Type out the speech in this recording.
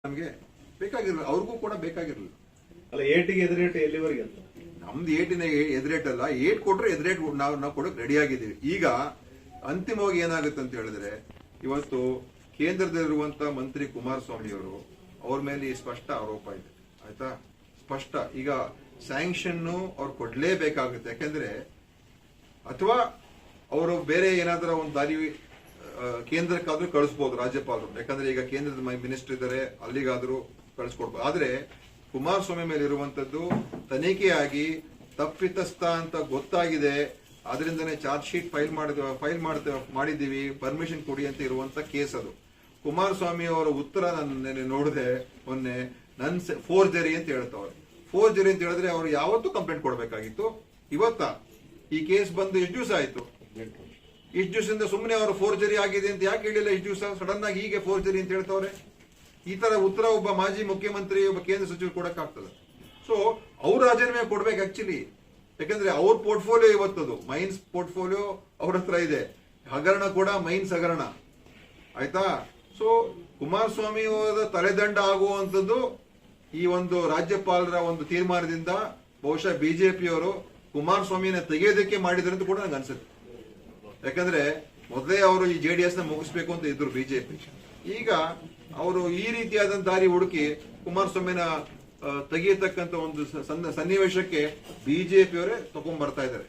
ನಮ್ಗೆ ಬೇಕಾಗಿರ್ಲಿಲ್ಲ, ಅವ್ರಿಗೂ ಕೂಡ ಬೇಕಾಗಿರ್ಲಿಲ್ಲ. ಅಲ್ಲ ಏಟಿಗೆ ಎದುರೇಟ್ ಎಲ್ಲಿವರೆಗೆ ಅಂತ ನಮ್ದು ಏಟಿನ ಎದುರೇಟ್ ಅಲ್ಲ, ಏಟ್ ಕೊಟ್ರೆ ಎದುರೇಟ್ ನಾವು ಕೊಡಕ್ ರೆಡಿ ಆಗಿದ್ದೀವಿ. ಈಗ ಅಂತಿಮವಾಗಿ ಏನಾಗುತ್ತೆ ಅಂತ ಹೇಳಿದ್ರೆ, ಇವತ್ತು ಕೇಂದ್ರದಲ್ಲಿರುವಂತ ಮಂತ್ರಿ ಕುಮಾರಸ್ವಾಮಿ ಅವರು ಅವ್ರ ಮೇಲೆ ಸ್ಪಷ್ಟ ಆರೋಪ ಇದೆ, ಆಯ್ತಾ? ಸ್ಪಷ್ಟ. ಈಗ ಸ್ಯಾಂಕ್ಷನ್ ಅವ್ರು ಕೊಡ್ಲೇಬೇಕಾಗುತ್ತೆ. ಯಾಕಂದ್ರೆ ಅಥವಾ ಅವರು ಬೇರೆ ಏನಾದ್ರೂ ಒಂದು ದಾರಿ ಕೇಂದ್ರಕ್ಕಾದ್ರೂ ಕಳಿಸ್ಬೋದು ರಾಜ್ಯಪಾಲರು, ಯಾಕಂದ್ರೆ ಈಗ ಕೇಂದ್ರದ ಮಿನಿಸ್ಟರ್ ಇದ್ದಾರೆ, ಅಲ್ಲಿಗಾದ್ರೂ ಕಳಿಸ್ಕೊಡ್ಬೋದು. ಆದ್ರೆ ಕುಮಾರಸ್ವಾಮಿ ಮೇಲೆ ಇರುವಂತದ್ದು ತನಿಖೆಯಾಗಿ ತಪ್ಪಿತಸ್ಥ ಅಂತ ಗೊತ್ತಾಗಿದೆ, ಅದರಿಂದನೇ ಚಾರ್ಜ್ ಶೀಟ್ ಮಾಡಿದ್ದೀವಿ, ಪರ್ಮಿಷನ್ ಕೊಡಿ ಅಂತ ಇರುವಂತ ಕೇಸ್ ಅದು. ಕುಮಾರಸ್ವಾಮಿ ಅವರ ಉತ್ತರ ನಾನು ನೋಡಿದೆ ಮೊನ್ನೆ, ನನ್ ಫೋರ್ಜರಿ ಅಂತ ಹೇಳ್ತಾವ್ರೆ. ಫೋರ್ಜರಿ ಅಂತ ಹೇಳಿದ್ರೆ ಅವ್ರು ಯಾವತ್ತೂ ಕಂಪ್ಲೇಂಟ್ ಕೊಡ್ಬೇಕಾಗಿತ್ತು. ಇವತ್ತ ಈ ಕೇಸ್ ಬಂದು ಎಷ್ಟು ದಿವಸ ಆಯ್ತು? ಇಷ್ಟು ದಿವಸದಿಂದ ಸುಮ್ಮನೆ ಅವರು ಫೋರ್ಜರಿ ಆಗಿದೆ ಅಂತ ಯಾಕೆ ಹೇಳಿಲ್ಲ? ಇಷ್ಟು ದಿವಸ ಸಡನ್ ಆಗಿ ಹೀಗೆ ಫೋರ್ಜರಿ ಅಂತ ಹೇಳ್ತಾವ್ರೆ. ಈ ತರ ಉತ್ತರ ಒಬ್ಬ ಮಾಜಿ ಮುಖ್ಯಮಂತ್ರಿ, ಒಬ್ಬ ಕೇಂದ್ರ ಸಚಿವರು ಕೊಡಕ್ಕಾಗ್ತದೆ? ಸೊ ಅವ್ರ ರಾಜೀನಾಮೆ ಕೊಡ್ಬೇಕು ಆಕ್ಚುಲಿ. ಯಾಕಂದ್ರೆ ಅವ್ರ ಪೋರ್ಟ್ಫೋಲಿಯೋ ಇವತ್ತದು ಮೈನ್ಸ್ ಪೋರ್ಟ್ಫೋಲಿಯೋ ಅವ್ರ ಹತ್ರ ಇದೆ, ಹಗರಣ ಕೂಡ ಮೈನ್ಸ್ ಹಗರಣ, ಆಯ್ತಾ? ಸೊ ಕುಮಾರಸ್ವಾಮಿ ಅವರ ತಲೆದಂಡ ಆಗುವಂತದ್ದು ಈ ಒಂದು ರಾಜ್ಯಪಾಲರ ಒಂದು ತೀರ್ಮಾನದಿಂದ ಬಹುಶಃ ಬಿಜೆಪಿಯವರು ಕುಮಾರಸ್ವಾಮಿನ ತೆಗೆಯೋದಕ್ಕೆ ಮಾಡಿದ್ರೆ ಅಂತ ಕೂಡ ನಂಗೆ ಅನ್ಸುತ್ತೆ. ಯಾಕಂದ್ರೆ ಮೊದಲೇ ಅವರು ಈ JDS ನ ಮುಗಿಸ್ಬೇಕು ಅಂತ ಇದ್ರು ಬಿಜೆಪಿ. ಈಗ ಅವರು ಈ ರೀತಿಯಾದ ದಾರಿ ಹುಡುಕಿ ಕುಮಾರಸ್ವಾಮಿನ ತೆಗೆಯತಕ್ಕಂತ ಒಂದು ಸನ್ನಿವೇಶಕ್ಕೆ ಬಿಜೆಪಿಯವರೇ ತಗೊಂಡ್ ಬರ್ತಾ ಇದ್ದಾರೆ.